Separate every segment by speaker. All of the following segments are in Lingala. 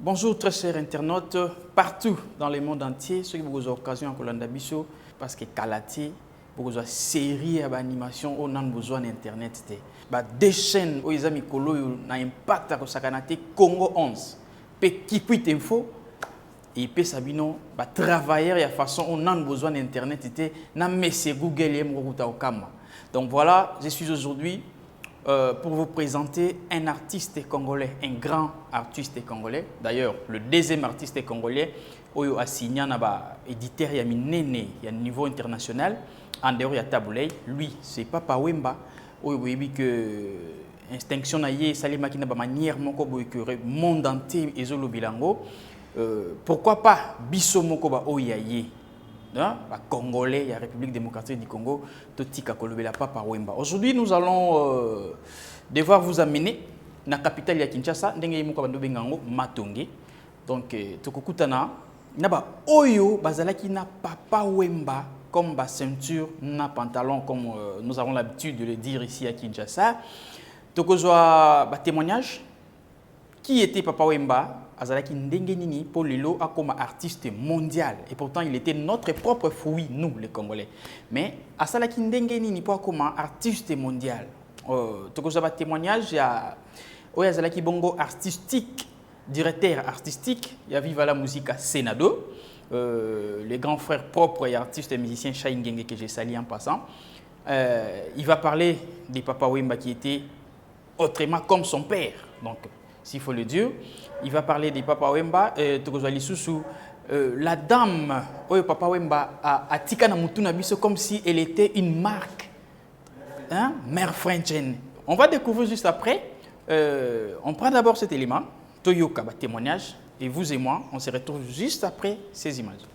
Speaker 1: Bonjour très chers internautes, partout dans le monde entier, ceux qui ont l'occasion à Kolanda Biso, parce que Kalati, beaucoup de séries et animations, on a besoin d'Internet. Des chaînes où ils ont mis impact à Sakanate, Congo 11, qui info, et puis Sabino, travailler de façon on a besoin d'Internet, na messe Google et Okama. Donc voilà, je suis aujourd'hui pour vous présenter un artiste congolais, un grand artiste congolais. D'ailleurs, le deuxième artiste congolais qui a signé un éditeur à niveau international, en dehors de Taboulay. Lui, c'est Papa Wemba. Oui, que extinction naie, salima qui n'a pas manière moko que monde entier et zolo bilango. Pourquoi pas biso moko ba oyaye. Congolais, la République démocratique du Congo, Totika Kolobela Papa Wemba. Aujourd'hui, nous allons devoir vous amener dans la capitale de Kinshasa, Matonge. Donc, Tokokutana, naba Oyo, Bazalaki na Papa Wemba, comme ba ceinture, na pantalon, comme nous avons l'habitude de le dire ici à Kinshasa. Tokozwa ba témoignage. Qui était Papa Wemba? Azalaki Ndengenini pour Lilo comme artiste mondial. Et pourtant, il était notre propre fruit, nous, les Congolais. Mais Azalaki Ndengenini pour comme artiste mondial. Tokozaba témoignage, il y a Azalaki Bongo artistique, directeur artistique. Il y a Viva la musique à Senado. Les grands frères propres et artistes et musiciens Chaingenge que j'ai sali en passant. Il va parler de Papa Wemba qui était autrement comme son père. Donc, s'il faut le dire, il va parler de Papa Wemba, la dame, Papa Wemba a Tikana Mutuna Biso comme si elle était une marque, hein? Mère Frenchen. On va découvrir juste après. On prend d'abord cet élément, Toyoka, témoignage, et vous et moi, on se retrouve juste après ces images.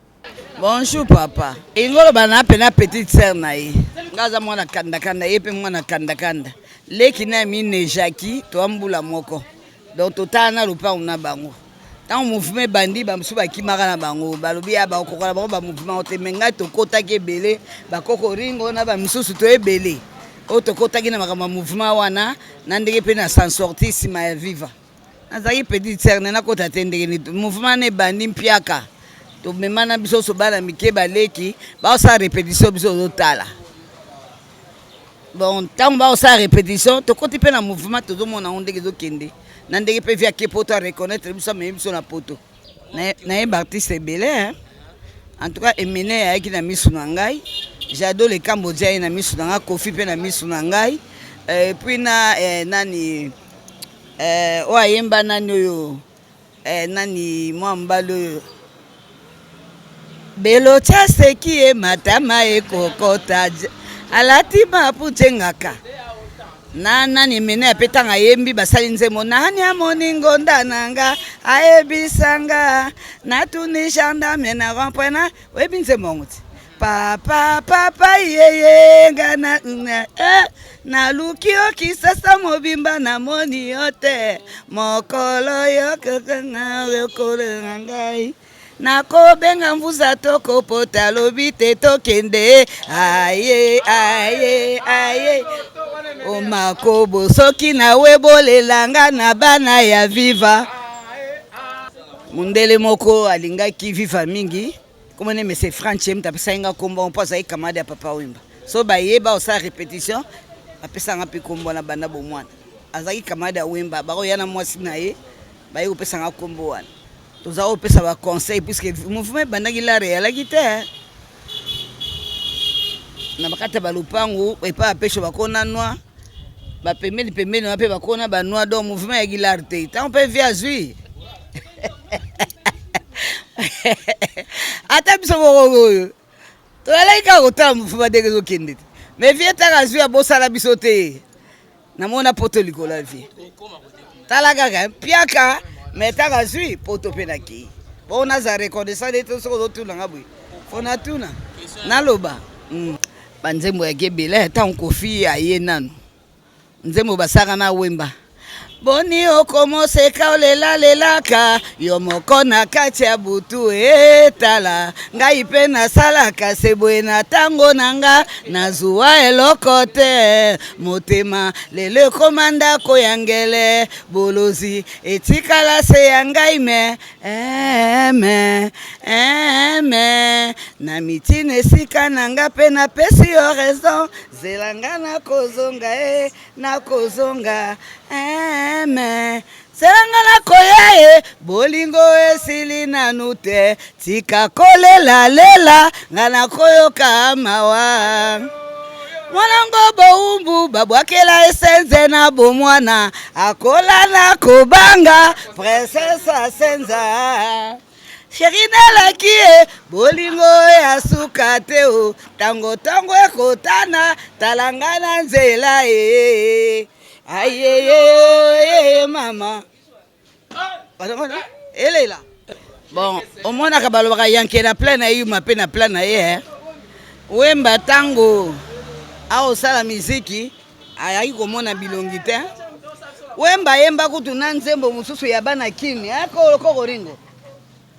Speaker 2: Bonjour papa. Ingolo bana pena petite sœur naïe. Ngaza mwana kanda kanda yepe mwana kanda kanda. Leki na mine Jackie to ambula moko. Donc totana lupa una bango. Tant mouvement bandi ba msuba kimaka na bango. Balobi ya ba kokola bango ba mouvement otemenga to kota ke belé ba kokoringo na ba msusu to ebelé. O to kota ki na makama mouvement wana na ndenge pe na sans sortir sima ya viva. Nazaki petite sœur na kota tendeke ni mouvement ne bandi mpiaka. To memana biso so bana mike baleki ba sa répétition biso totala. Bon, tant ba sa répétition to koti pe na mouvement to do mona ondeke zo kende. Nandeke pe via ke poto reconnaître biso même biso na poto. Na e artiste belé hein. En tout cas Emene ayaki na misu na ngai. J'adore les Cambodgiens na misu na ngai, Kofi pe na misu na ngai. Puis na nani o ayemba nani oyo nani mwambalo Belo chase ki e matama e kokota alati mapuche ngaka. Nani mene apetanga yembi basali nzemo nani amoningo ndananga aebisanga natunisha mena rampena webi nzemo nguti papa yeye ngana na lukio kisasa mobimba na moni yote mokolo yokanga yokole ngai Nako benga mvuza toko pota lobite tokende aye o makobo soki na webole langa na bana ya viva mundele moko alingaki viva mingi komone monsieur Franchem tapesainga komba on pose avec kamade ya Papa Wemba so ba yeba o sa répétition apesanga pe kombo na bana bo mwana azaki kamade ya Wemba bako yana mwasi na ye ba ye opesanga kombo wana tous a opé ça va conseil puisque mouvement bandaki la réalité na bakata balupangu et pas pêche bakona noa ba pemeli na pe bakona ba noa do mouvement ya gilarté tant peut via zui ata biso bogo to alaika kota mouvement de zo kende mais vie ta zui a bosala biso te na mona poto likola vie talaga piaka mais ta rasui poto penaki bon na za reconnaissance de tout ce que tout langa bui fona tuna na loba banzembo ya gebele ta Kofi aye nanu nzembo basaka na Wemba boni okomoseka olela-lelaka yo moko na kati ya butu etala ngai mpe nasalaka se boye na ntango na nga nazwa eloko te motema lelo ekoma ndako ya ngele bolozi etikala se ya ngai me na mitini esika na nga mpe napesi yo raison zela nga nakozonga nakozonga selanga nakoya bolingo esili nanu te tika kolelalela nga nakoyoka mawa mwanango boumbu babwakela esenze na bomwana akola na kobanga princesse asenza sherinalaki bolingo ya suka te o tango ekotana talanga na nzela ayeye mama elela bon omonaka balobaka yanke na plan na yuma mpe na plan na ye wemba tango aosala miziki ayaki komona bilongi te wemba yemba kutu na nzembo mosusu ya bana kini kokoringo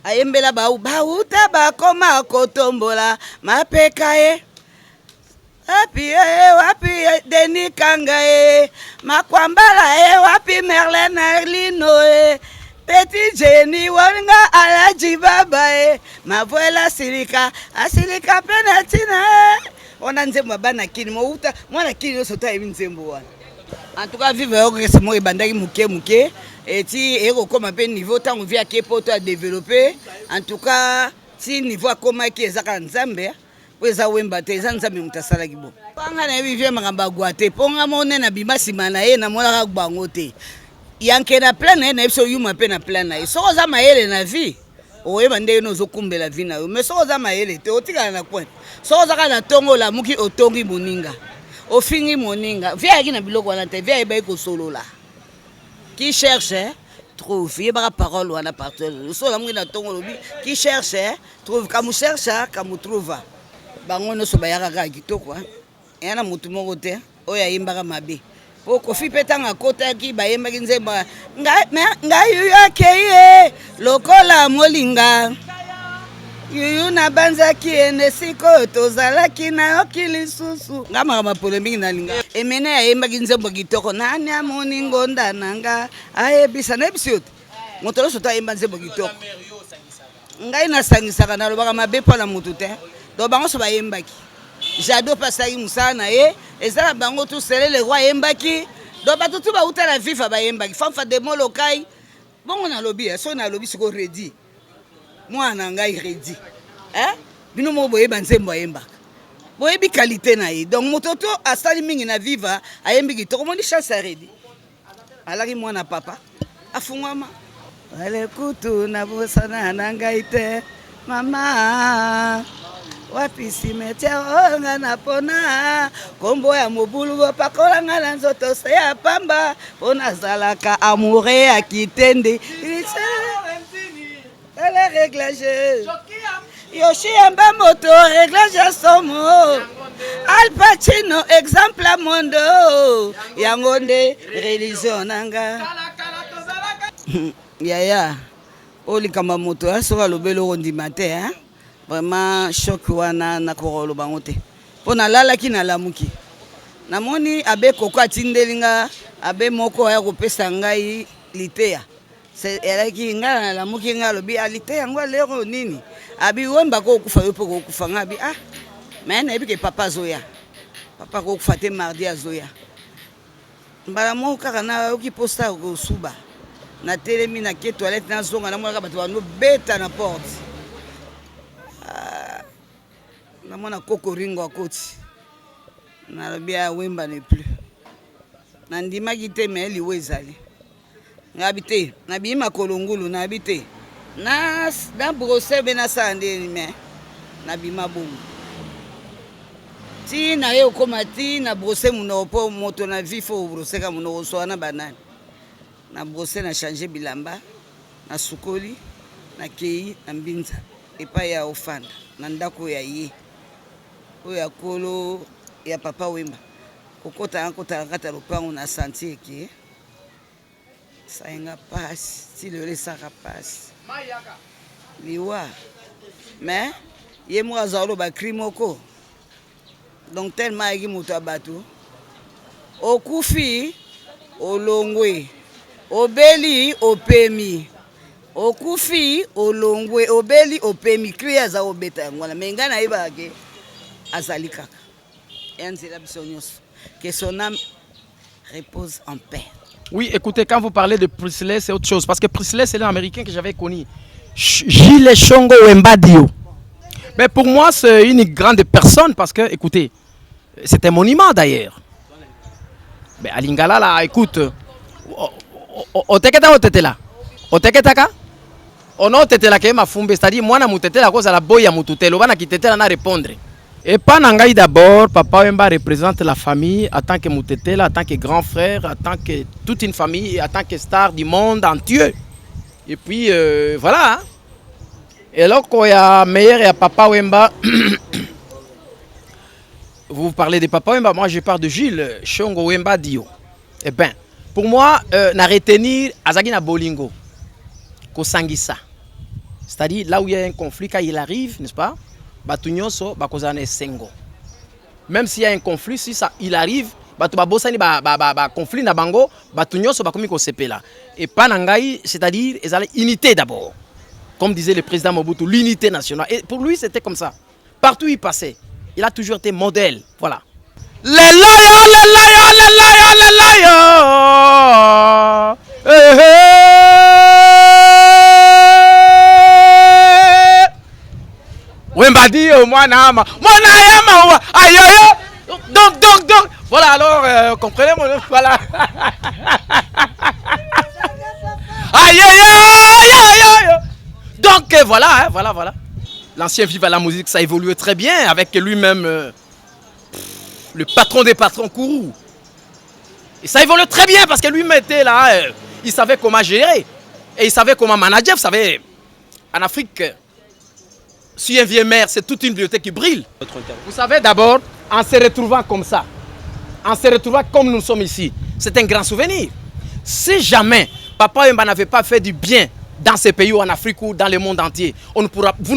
Speaker 2: ayembela bauta bakoma kotombola mapeka ye wapi Deni Kanga makwambala wapi Merlin Lino Petit Jenny wanga alaji baba mavuela silika asilika penatina ona nzembo bana kini mouta mwana kini sota ebi nzembo wana en tout cas vivre que c'est moi bandaki muke eti eko koma pe niveau tango via kepoto a développer en tout cas si niveau akoma ki ezaka nzambe weza wemba te eza nzambe mutasala kibo panga na vivre makamba gwate ponga mone na bimasi mana ye na mona bango te yanke na plan na biso yuma pe na plan na so za mayele na vie oyeba nde no zokumbela vie na yo mais so za mayele te otikala na point so za kana tongo la muki otongi moninga ofingi moninga vie aki na biloko wana te vie eba ko solola qui cherche trouve yeba parole wana partout so la muki na tongo lobi qui cherche trouve kamu cherche kamu trouve bango no so bayaka ka kitoko yana mutu moko te oya yimbaka mabe po kofi petanga kota ki bayembaki nzemba ngai yuyo lokola molinga yuyu na banzaki ene siko tozalaki na yokili susu ngama mapolemiki na linga emene ayembaki nzembo kitoko nani amoni ngonda nanga ayebisa na episode moto loso to ayemba nzembo kitoko ngai nasangisaka nalobaka mabe mpo na mutu te do bango so bayembaki jado pasaki musala na ye ezala bango tu sele le roi yembaki do bato tu bauta na viva bayembaki fanfa de molokai bongo na lobi so na lobi siko redi mwana ngai redi bino mo boyeba nzembo ayembaka boyebi qualité na ye donc moto to asali mingi na viva ayembi kitoko moni chance ya redi alaki mwana papa afungwama ale kutu na bosana na ngai te mama wapi simetiare nga na pona kombo ya mobulu bopakola nga na nzoto se ya pamba mpo nazalaka amoure ya kitende ele réglage yoshi yamba moto réglage somo Al Pacino exemple a mondo yango nde religion nanga yaya olikamba moto asoka lobelo ondima te vraiment choc wana na korolo bango te pona lalaki na lamuki namoni abe koko atindelinga abe moko ya kopesa ngai liteya c'est elaki nga na lamuki nga lobi aliteya ngo lero nini abi wemba ko kufa yo poko kufa ngabi mais na ebike papa zoya papa ko kufa te mardi azoya mbala mo kaka na oki posta ko suba na telemi na ke toilette na zonga na mwana bato bano beta na porte namona koko ringo akoti nalobi wemba ne plus nandimaki te me liwe ezali ngabi te nabiyima kolongulu nabi te na brose be nasala ndeni me nabima bongo ti na ye okoma ti na brose munoko mpo moto na vi fo broseka munoko soa na banani na brose na change bilamba na sukoli na kei na mbinza epai ya ofanda na ndako ya ye oya kolo ya papa wemba kokota kata lopango na sentir ke sayenga passe si le lesaka passe liwa mais ye mo azalo ba crimoko donc tellement ayaki moto ya bato okufi olongwe obeli opemi okufi olongwe obeli opemi crie aza obeta yango wana me ngai nayebaka ke azali kaka ya nzela biso nyonso que son âme repose en paix.
Speaker 3: Oui, écoutez, quand vous parlez de Presley, c'est autre chose. Parce que Presley, c'est l'Américain que j'avais connu. Gilles Shongo Wembadio. Mais pour moi, c'est une grande personne parce que, écoutez, c'est un monument d'ailleurs. Mais à Lingala, là, écoute, on t'était là. On t'était là. On t'était là, c'est-à-dire, moi, je suis là, cause à la boya, je suis là, je suis là, répondre. Et pas Nangaï d'abord, Papa Wemba représente la famille en tant que Moutetela, en tant que grand frère, en tant que toute une famille, en tant que star du monde entier. Et puis voilà. Hein. Et alors quand il y a meilleur et à Papa Wemba, vous parlez de Papa Wemba, moi je parle de Gilles Shongo Wemba Dio. Eh bien, pour moi, na retenir Azagina Bolingo, Kosangisa. C'est-à-dire là où il y a un conflit, quand il arrive, n'est-ce pas? Même s'il y a un conflit, si ça, il arrive, conflit na bango, et pas nangai, c'est-à-dire unité d'abord. Comme disait le président Mobutu, l'unité nationale. Et pour lui, c'était comme ça. Partout où il passait, il a toujours été modèle. Voilà. Les lions, les lions, les lions, les lions. Wembadi, Moanama, Moanayama, aïe, donc, voilà, alors, comprenez, voilà. Aïe, aïe. Donc, voilà, hein, voilà. L'ancien Vive à la musique, ça évolue très bien avec lui-même, le patron des patrons, Kourou. Et ça évolue très bien parce que lui-même était là, il savait comment gérer. Et il savait comment manager, vous savez, en Afrique. Si un vieux maire, c'est toute une bibliothèque qui brille. Vous savez, d'abord, en se retrouvant comme ça, en se retrouvant comme nous sommes ici, c'est un grand souvenir. Si jamais Papa Wemba n'avait pas fait du bien dans ces pays ou en Afrique ou dans le monde entier, vous ne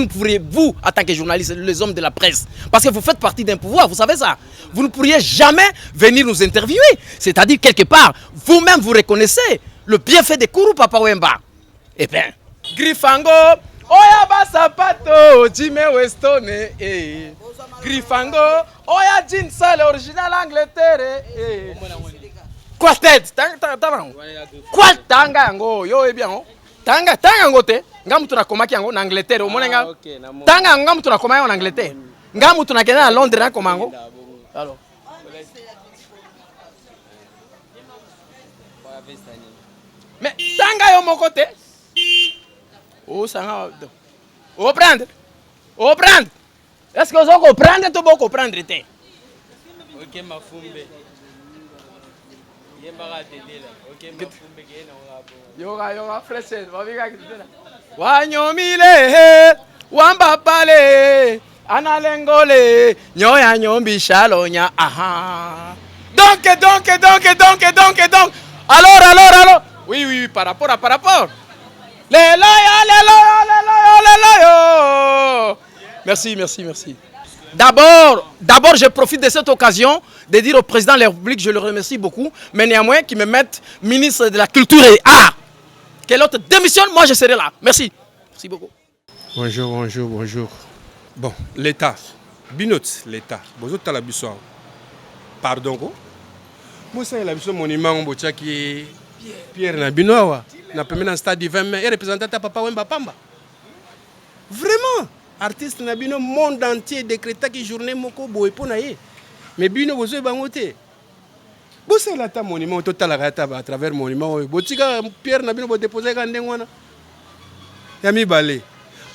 Speaker 3: pourriez, vous, en tant que journaliste, les hommes de la presse, parce que vous faites partie d'un pouvoir, vous savez ça, vous ne pourriez jamais venir nous interviewer. C'est-à-dire, quelque part, vous-même, vous reconnaissez le bienfait de Kourou Papa Wemba. Eh bien, Grifango, Oya basapato, Jimmy Westone, Grifango, Oya jean sale original Angleterre, Quartet, Quoi tanga yango, yo eh bien, tanga yango te, ngamutu na komaki yango en Angleterre, omonenga, tanga ngamutu na komaki en Angleterre, ngamutu na kena à Londres na komango. Alors. Mais tanga yo mon côté. Oh, ça va. Oh, prendre. Est-ce que vous allez comprendre ou vous comprendre? Ok, ma fumbe. Yoga, flèche. Wanyomile, wambapale, analengole, nyoya nyombi shalonya. Aha. Donc. Alors. Oui, par rapport. Les loyaux. Merci. D'abord, je profite de cette occasion de dire au président de la République, je le remercie beaucoup, mais néanmoins qu'il me mette ministre de la Culture et Art. Que l'autre démissionne, moi je serai là. Merci beaucoup.
Speaker 4: Bonjour. Bon, l'État, Binot, l'État. Bonjour, Talabiso. Pardon, quoi. Moi, c'est la mission monument, qui Pierre Nabinoa. Na premier stade du 20 mai et représentant Papa Wemba Pamba. Vraiment, artiste Nabino monde entier décréta qui journée moko boy ponaye. Mais bino bozo bangote. Bo c'est la ta monument total à travers monument. Botika Pierre Nabino bo déposer ka ndengwana. Yami balé.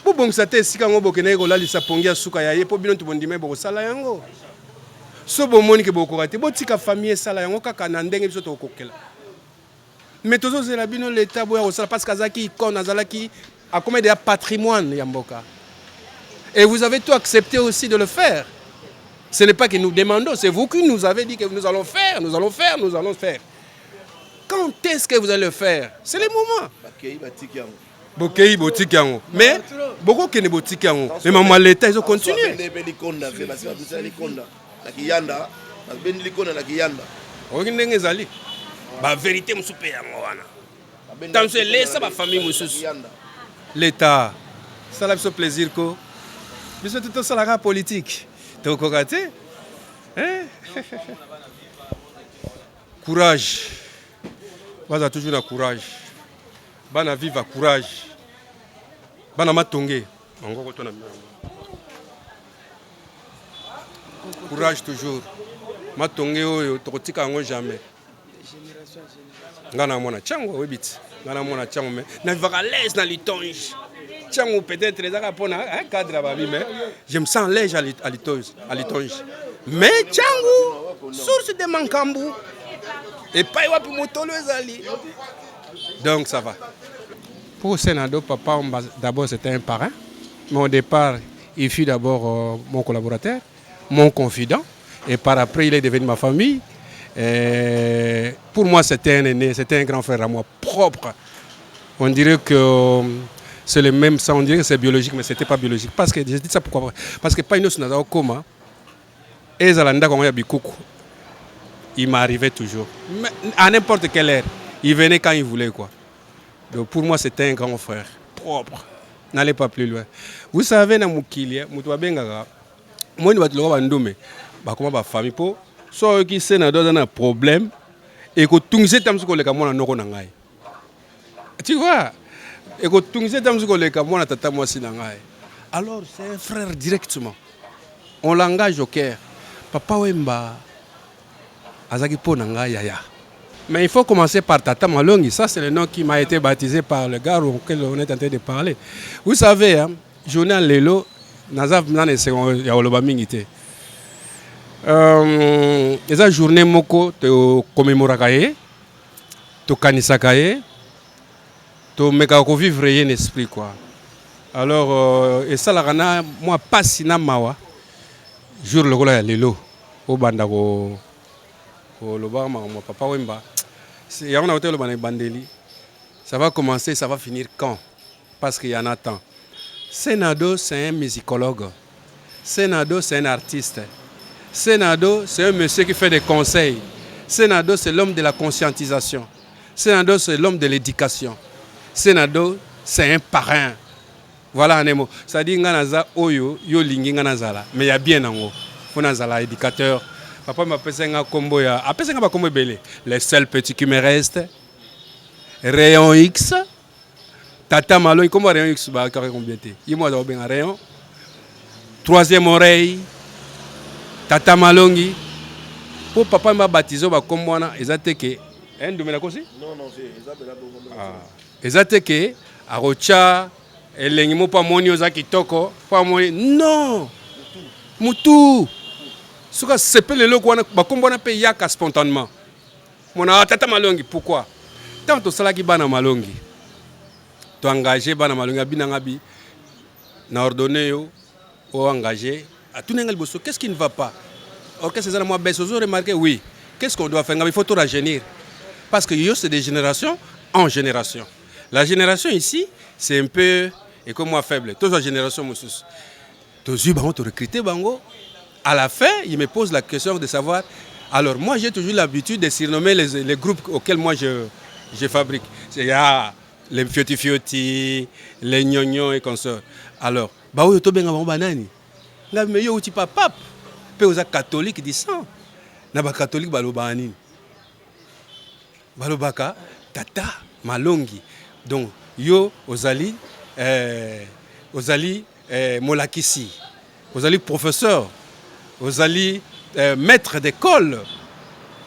Speaker 4: Bo bon ça te sika ngo bokene ko la lisa pongia suka yaye po bino to bondime bo sala yango. So bo moni ke boko kate botika famille sala yango kaka na ndenge biso to kokela. Mais tous les rabino l'État parce qu'Azaki icône Azalaki a commis des patrimoine Yamboka. Et vous avez tout accepté aussi de le faire. Ce n'est pas que nous demandons, c'est vous qui nous avez dit que nous allons faire. Quand est-ce que vous allez le faire? C'est le moment. Bokei botikango. Mais beaucoup qui ne botikango. Mais maman l'État ils ont continué. La vérité me soupe yango wana. Tant que laisse ma famille mususu. L'État ça la plaisir ko. Mais c'est tout ça la politique. Tu au cocaté? Hein? Courage. Baza toujours na courage. Bana viva courage. Bana matongé. Courage toujours. Matongé oyo tokotika ngo jamais. Ngana mona chango webit. Ngana mona chango mais na vivra à l'aise dans litonge. Chango peut-être les aka pona un cadre ba mais je me sens léger à litonge. Mais chango source de mankambu. Et pas wapi motolo ezali. Donc ça va. Pour Senado, papa, d'abord c'était un parrain. Mais au départ, il fut d'abord mon collaborateur, mon confident. Et par après, il est devenu ma famille. Et pour moi, c'était un aîné, c'était un grand frère à moi, propre. On dirait que c'est le même sang, on dirait que c'est biologique, mais ce n'était pas biologique. Parce que, je dis ça pourquoi? Parce que pas une autre au coma. Et Zalanda, quand on y a Bikoukou, il m'arrivait toujours. Mais à n'importe quelle heure. Il venait quand il voulait, quoi. Donc pour moi, c'était un grand frère, propre. N'allez pas plus loin. Vous savez, dans Moukilia, Moutouabengaga, moi, je vais vous comment ma famille pour ceux qui sont dans un problème et que tout ce temps que les camons n'ont pas. Tu vois, et que tout ce temps que les camons n'ont pas. Alors c'est un frère directement. On l'engage au cœur. Papa Wemba, Azaki Ponanga Yaya. Mais il faut commencer par Tata Malongi. Ça, c'est le nom qui m'a été baptisé par le gars auquel on est en train de parler. Vous savez, hein, journal Lelo, Nazaf Mnane Yaoloba Mingite. Eza journée moko to commémorakaye, to kanisakaye, to meka ko vivre un esprit quoi. Alors et ça la rana moi pas sina mawa jour le gola Lelo au banda ko loba ma papa Wemba. C'est y a un hôtel le bana bandeli. Ça va commencer, ça va finir quand? Parce qu'il y en a tant. Senado, c'est un musicologue. Senado, c'est un artiste. Senado, c'est un monsieur qui fait des conseils. Senado, c'est l'homme de la conscientisation. Senado, c'est l'homme de l'éducation. Senado, c'est un parrain. Voilà un mot. Ça dit nganaza oyo yo lingi nganazala. Mais il y a bien nango. Fonazala éducateur. Papa m'a appelé un combo ya. Appelé un combo belé. Les seuls petits qui me restent. Rayon X. Tata Malongi, comment Rayon X va combien de temps? Il m'a donné un rayon. Troisième oreille. Tata Malongi. Pour papa m'a baptisé au Kombona, ils ont été que. Un de mes aussi? Non, ils ont été que. Arocha, Elengimo pas monio za kitoko, pas monio. Non! Moutou! Ce que c'est le logo, Kombona paye yaka spontanément. Mon Tata Malongi, pourquoi? Tant que ça qui bana Malongi. Tu engagé bana Malongi, binangabi, na ordonné yo, ou engagé. Qu'est-ce qui ne va pas? Or, qu'est-ce que c'est moi baisse? Vous avez remarqué? Oui. Qu'est-ce qu'on doit faire? Il faut tout rajeunir. Parce que c'est des générations en génération. La génération ici, c'est un peu, et comme moi, faible. Toutes les générations, tous recruté bango. À la fin, il me pose la question de savoir. Alors, moi, j'ai toujours l'habitude de surnommer les groupes auxquels moi je fabrique. Il y a les Fioti, les Gnognon et consorts. Alors, bah oui, tu bien avant banani. Là, mais yo tu pas pape. Peu aux catholiques disent ça. Na ba catholique balobani. Balobaka Tata Malongi. Donc yo ozali molakisi. Ozali professeur. Ozali maître d'école.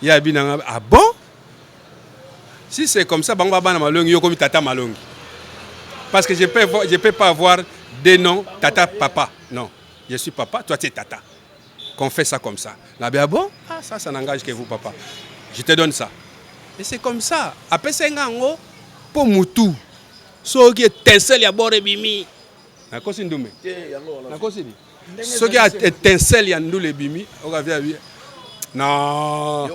Speaker 4: Ya binanga ah bon? Si c'est comme ça, banga bana Malongi yo comme Tata Malongi. Parce que je peux pas avoir des noms Tata papa. Non. Je suis papa, toi tu es tata. Qu'on fait ça comme ça. Là, bien bon, ça n'engage que vous, papa. Je te donne ça. Et c'est comme ça. Après, c'est un gango pour Moutou. Ce qui est étincelle, il y a bord et bimi. Nakosi ndume. Nakosi ni. Ce qui est étincelle, il y a nous les bimi. Non.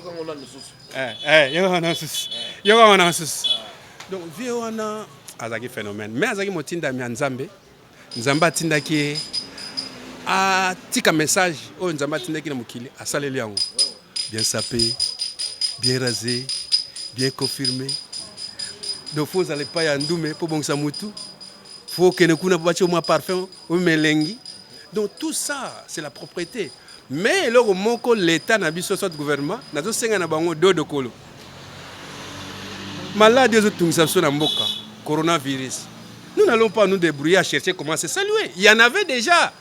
Speaker 4: Donc vie wana azaki phénomène mais azaki motinda mi nzambe nzamba tindaki a tika message o nzamba tindaki na mokili asaleli yango bien sapé bien rasé bien confirmé donc faut aller pas ya ndume po bongisa mutu faut que ne kuna bacho moi parfum o melengi donc tout ça c'est la propriété mais le moko l'état na biso soit gouvernement nazo senga na bango do kolo maladie zo tungisa so na mboka coronavirus nous n'allons pas nous débrouiller à chercher comment se saluer il y en avait déjà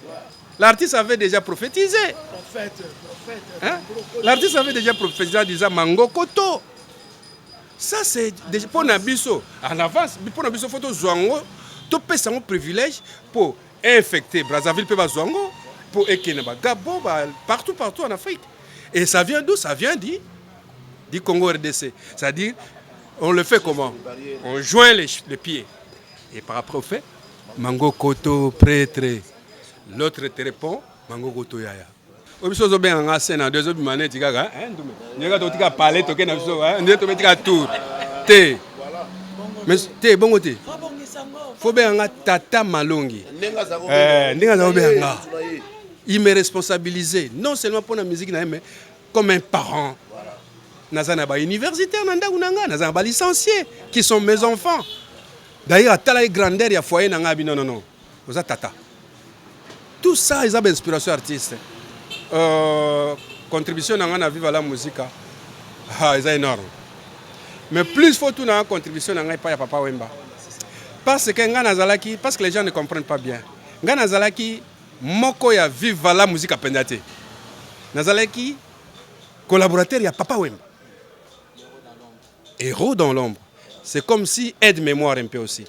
Speaker 4: l'artiste avait déjà prophétisé hein? L'artiste avait déjà prophétisé en disant mango koto ça c'est déjà pour nabiso en avance pour nabiso photo zwango to pesa un privilège pour infecter Brazzaville pe bazwango pour Ekeneba, Gabon, partout en Afrique. Et ça vient d'où? Ça vient du Congo RDC. C'est-à-dire, on le fait comment? On joint les pieds. Et par après, on fait Mango Koto, prêtre. L'autre te répond Mango Koto Yaya. Obiso bien en scène en 2 autres manettes, tu as parlé, tu as tour. Té. Mais té, bon côté. Faut bien en tata malongi. Il me responsabilisé, non seulement pour la musique, mais comme un parent. Nazana universitaire, Nazana licencié, qui sont mes enfants. D'ailleurs, à la grandeur, il y a foyer, non. Vous êtes tata. Tout ça, ils ont une inspiration artiste. Contribution à vivre la musique, c'est énorme. Mais plus faut tout dans contribution à Papa Wemba. Parce que les gens ne comprennent pas bien. Nazalaki moko ya viva la musique pendate. Nazalaki collaborateur ya Papa Wemba. Héros dans l'ombre. C'est comme si aide mémoire un peu aussi.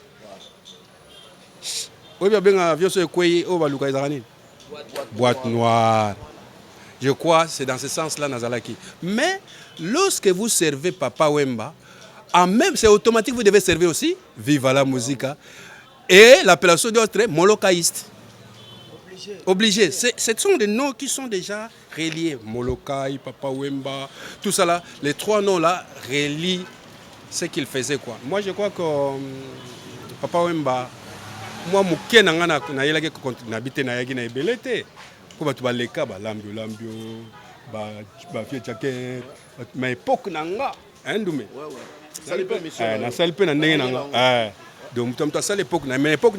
Speaker 4: Boîte noire. Je crois c'est dans ce sens-là Nazalaki. Mais lorsque vous servez Papa Wemba, c'est automatique, vous devez servir aussi Viva la Musica. Et l'appellation d'autre molokaïste. Obligé. Ce sont des noms qui sont déjà reliés. Molokai, Papa Wemba, tout ça là. Les 3 noms là relient ce qu'il faisait quoi. Moi je crois que Papa Wemba, moi je n'habite na yagi na ebelete. Comme tu vas les cas, lambio, mais époque nanga, hein Doumé. Donc, à l'époque, mais l'époque,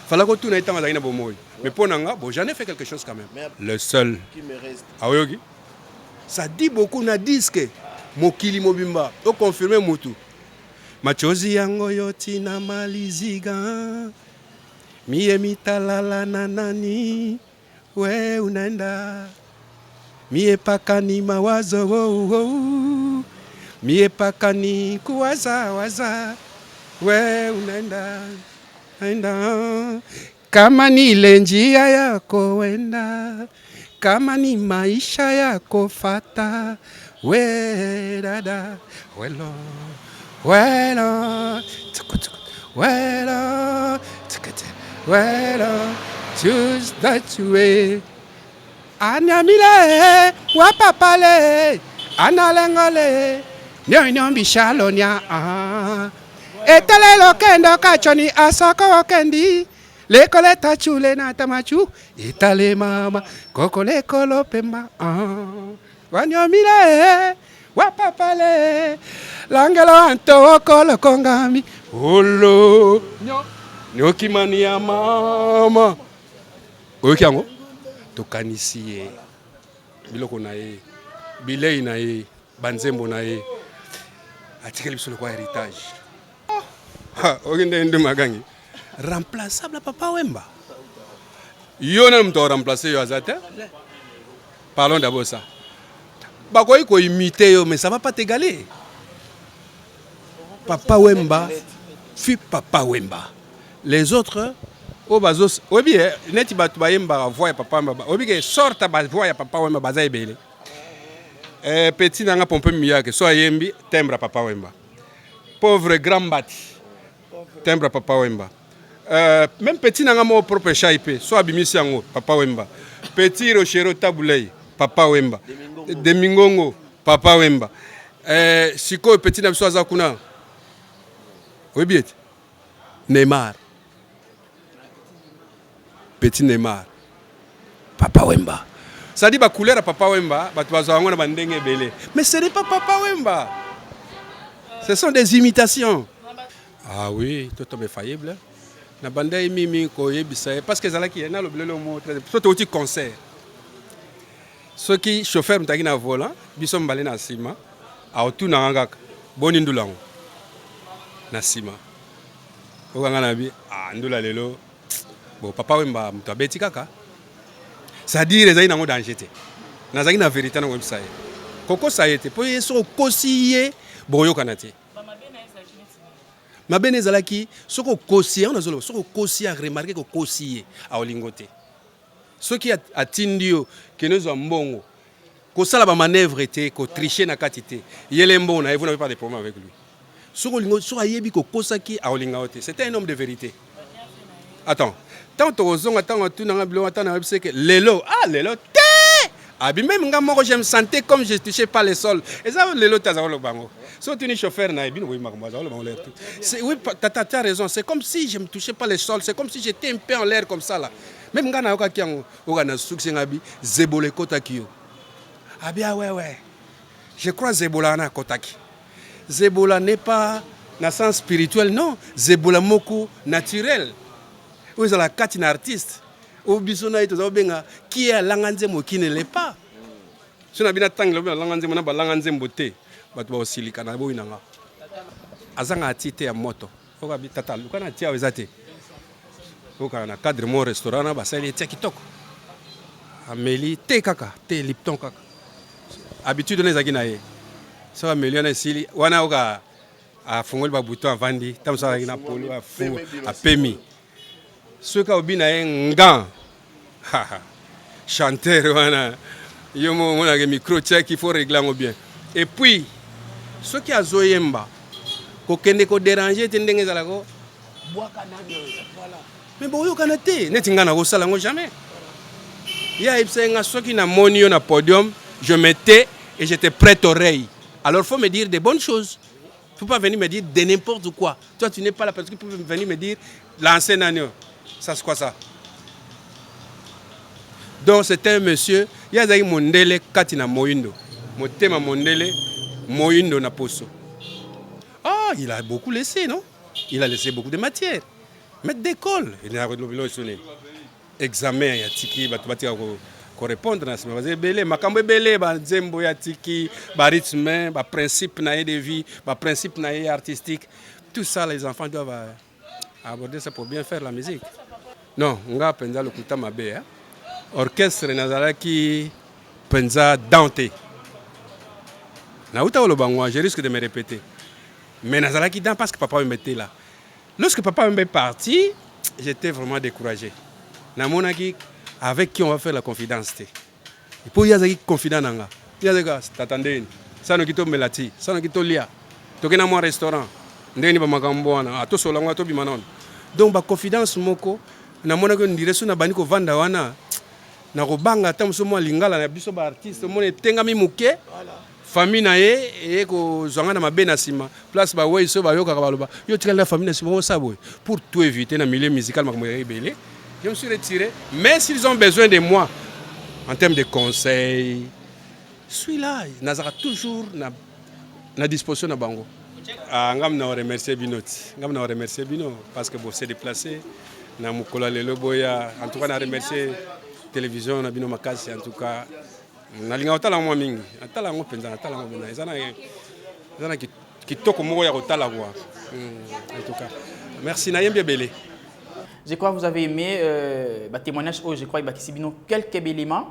Speaker 4: fallait que tout n'ait pas été bon. Mais pour Nanga, j'en ai fait quelque chose quand même. Le seul. Qui me reste. Ah oui, ça dit beaucoup na disque. Mokili Mobimba. Au confirmé Moutou. Machozi yango yoti na maliziga. Mie mitalala nanani. We unaenda. Mie pakani mawazo. Mie pakani kuwaza. We unaenda. Kama ni ile njia yako wenda, kama ni maisha yako fata, we dada, welo, choose that way. Anyamile, wapapale, analengole, nyambishalonya Etalelo kendo kachoni asoko kendi lekole tachule na tamachu itale mama kokole kolo pemba wanyomile wapapale langelo anto kolo kongami olo nyokimani ya mama oyokiango tokanisi biloko na ye bilei na ye banzembo na ye atikeli biso kwa héritage. Remplaçable à Papa Wemba. Yonam doit remplacer Yoazata. Parlons d'abord ça. Bakoy ko imiter mais ça va pas t'égaler. Papa Wemba fut Papa Wemba. Les autres au bazos obi neti batu bayemba voix Papa Wemba. Obi ke sorta ba voix Papa Wemba bazay belé. Petit nanga pompe miya ke so yembi timbre Papa Wemba. Pauvre grand bâti. Timbre Papa Wemba. Même petit nanga mo propre chaipe, soit abimisi yango Papa Wemba. Petit rochero tabulei Papa Wemba. Demingongo Papa Wemba. Siko petit na biso aza kuna. Oui bien. Neymar. Petit Neymar. Papa Wemba. Ça dit ba couleur à Papa Wemba, ba tu vas na bandenge belé. Mais ce n'est pas Papa Wemba. Ce sont des imitations. Ah oui, tout est faillible. Na banda mimi ko yebisa parce que zala ki na le bleu mot très surtout au concert. Ceux qui chauffeur mtaki na volant, biso mbale na sima, a otu na ngaka. Boni ndulango. Na sima. Okanga na bi ndula lelo. Bon Papa Wemba mtabeti kaka. Ça dit les aïna ngo danger te. Na zaki na vérité na website. Koko ça été po yeso kosiye boyo kanate. Mabene zalaki soko kosiye on azolo soko kosiye a remarquer ko kosiye a olingote. Ceux qui atindio que nous avons mbongo. Ko sala ba manœuvre était ko tricher na katité. Yele mbona et vous n'avez pas de problème avec lui. Soko lingo soko ayebi ko kosaki a olingote. C'était un homme de vérité. Attends. Tant que attends tout na bilo attends na que lelo lelo té abi même nga moko je me sentais comme je touchais pas le sol et ça lelo taza lo bango so tu ni chauffeur na bi oui makamba za lo bango l'air c'est oui t'as raison c'est comme si je me touchais pas le sol c'est comme si j'étais un peu en l'air comme ça là même nga na yoka kiango oka na succès ngabi zebole kotaki yo abi ouais je crois zebola na kotaki zebola n'est pas na sens spirituel non zebola moko naturel. Vous avez la carte d'un artiste. Au bisona ito benga qui est langanzemo qui ne l'est pas. Si on a bien attendu langanzemo na langanzemo te, ba to silika na bo inanga. Azanga atite ya moto. Oka bi tata lukana tia wezate. Oka na cadre mon restaurant na ba sali tia kitoko. Ameli te kaka, te Lipton kaka. Habitude na zaki na ye. So Ameli na sili wana oka a fongoli ba bouton avandi, tam sa na polo a fu a pemi. Ceux qui ont bien un gant, chanteur, il y a un micro qu'il faut régler bien. Et puis, ceux qui ont zoyemba, qui ont dérangé, ils ont mais bon, ils ont jamais. Il y a ceux qui ont monté au podium, je mettais et j'étais prête oreille. Alors il faut me dire des bonnes choses. Il ne faut pas venir me dire de n'importe quoi. Toi, tu n'es pas la personne qui peut venir me dire l'ancien année. Ça, c'est quoi ça? Donc, c'est un monsieur, il y a un mondele katina moindo. Motema mondele moindo na poso. Ah, il a beaucoup laissé, non? Il a laissé beaucoup de matière. Maître d'école, il a sonné. Examen, il y a tiki, il faut répondre à ce moment. Makambo belé, zembo ya tiki, rythme, principe de vie, principe artistique. Tout ça, les enfants doivent aborder ça pour bien faire la musique. Non, nga penza lokuta mabe. Orchestre nazalaki penza Dante. Na uta olobangwa, je risque de me répéter. Mais nazalaki dans parce que papa me mettait là. Lorsque papa est parti, j'étais vraiment découragé. Na monaki avec qui on va faire la confidence. Il faut y avoir confident nanga. Il y a des gars, t'attendez. Ça nous quitte melati, ça nous quitte lia. Tokena mo restaurant. Ndeni ba makambo wana, ato solangwa to bimanon. Donc ba confidence moko na mona ko ndire so na bani ko vanda wana na ko banga tam so mo lingala na biso ba artiste mo etengami muke famille na ye e ko zonga na mabe na sima place ba we so ba yoka ba loba yo tikala la famille na sima ça boy pour tout éviter na milieu musical makambo rebelle je me suis retiré mais s'ils ont besoin de moi en termes de conseils je suis là nazara toujours na disposition na bango. Ngam na remercier Binot. Ngam na remercier Bino parce que vous s'est déplacé. Na mukola lelo boya. En tout cas na remercier télévision na Bino Makasi en tout cas. Na linga otala mo mingi. Atala ngo penza atala ngo na. Ezana ki toko mo ya otala kwa. En tout cas. Merci na yembe belé.
Speaker 1: Je crois que vous avez aimé témoignage où je crois que Bino quelques éléments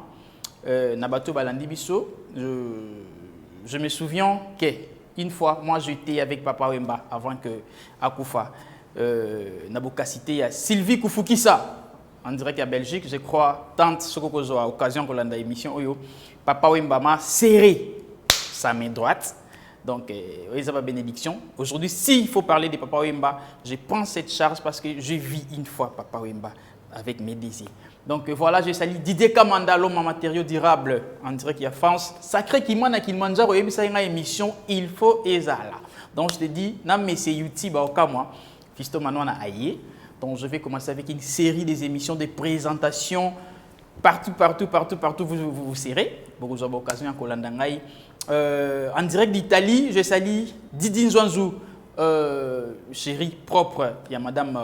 Speaker 1: na bato balandi biso. Je me souviens que une fois, moi j'étais avec Papa Wemba avant que Akoufa. Nabokasité, il y a Sylvie Koufukisa, en direct à Belgique, je crois, tant que à occasion que l'on a émission, Papa Wemba m'a serré sa main droite. Donc, ils avaient bénédiction. Aujourd'hui, s'il faut parler de Papa Wemba, je prends cette charge parce que je vis une fois Papa Wemba. avec mes désirs. Donc voilà, je salue Didier Kamanda, l'homme en matériaux durables, en direct qu'il y a France. Sacré qui m'a Kilimanjaro, et ça y a une émission, il faut ezala. Donc je te dis, c'est YouTube, moi, Fisto Manouana Aye. Donc je vais commencer avec une série des émissions, des présentations, partout, vous serez. Beaucoup d'occasions à Kolandangaï. En direct d'Italie, je salue Didi Nzwanzou, chérie propre, il y a Madame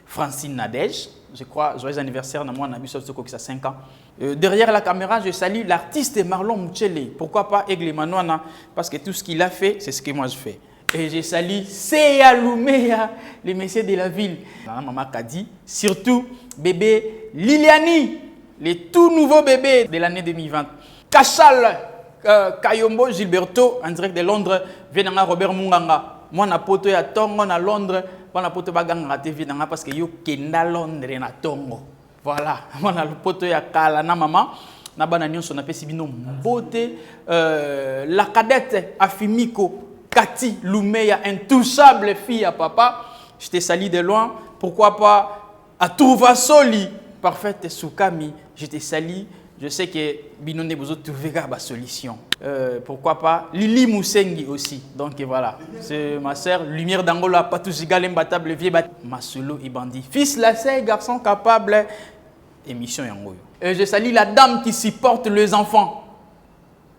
Speaker 1: Francine Nadège. Je crois, joyeux anniversaire, on a vu ça 5 ans. Derrière la caméra, je salue l'artiste Marlon Mouchele. Pourquoi pas Aigle Manouana? Parce que tout ce qu'il a fait, c'est ce que moi je fais. Et je salue Seya Lumea, les messieurs de la ville. Maman Kadi, surtout bébé Liliani, les tout nouveaux bébés de l'année 2020. Kachal Kayombo Gilberto, en direct de Londres, Venanga Robert Munganga. Moi, na poto ya Tongo na Londres, moi na poto baganga TV nanga parce que yo kenda Londres na Tongo. Voilà, moi na poto ya Kala na maman, na bana nyonso na pesi bino beauté, la cadette Afimiko Cathy Lumeya, intouchable fille à papa. Je te salue de loin. Pourquoi pas à Touvasoli, parfaite Soukami. Je te salue. Je sais que Binone Bozo trouvera la solution. Pourquoi pas Lili Moussengi aussi. Donc voilà, c'est ma sœur. Lumière d'Angola, Patouzigal, imbattable, vieux Masolo et bandit. Fils lacé, garçon capable. Émission Yangoyo. Je salue la dame qui supporte les enfants.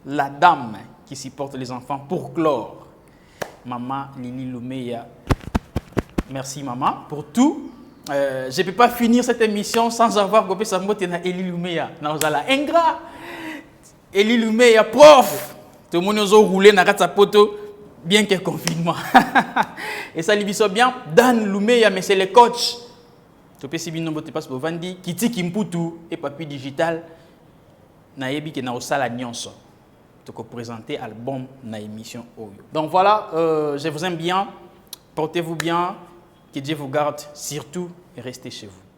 Speaker 1: La dame qui supporte les enfants pour clore. Maman Lili Lumeya. Merci maman pour tout. Je ne peux pas finir cette émission sans avoir gopé sa mot na Eli Lumeya. Naozala ingrat. Eli Lumeya prof. Tout le monde a roulé dans sa poto bien que confinement. Et ça lui bien Dan Lumeya mais c'est le coach. Tu peux si bien nombre passe pour Vandi Kiti Kimputu et Papi Digital. Na yebi ke na osala nyonso. Tu peux présenter album na émission Oyo. Donc voilà, je vous aime bien. Portez-vous bien. Que Dieu vous garde surtout et restez chez vous.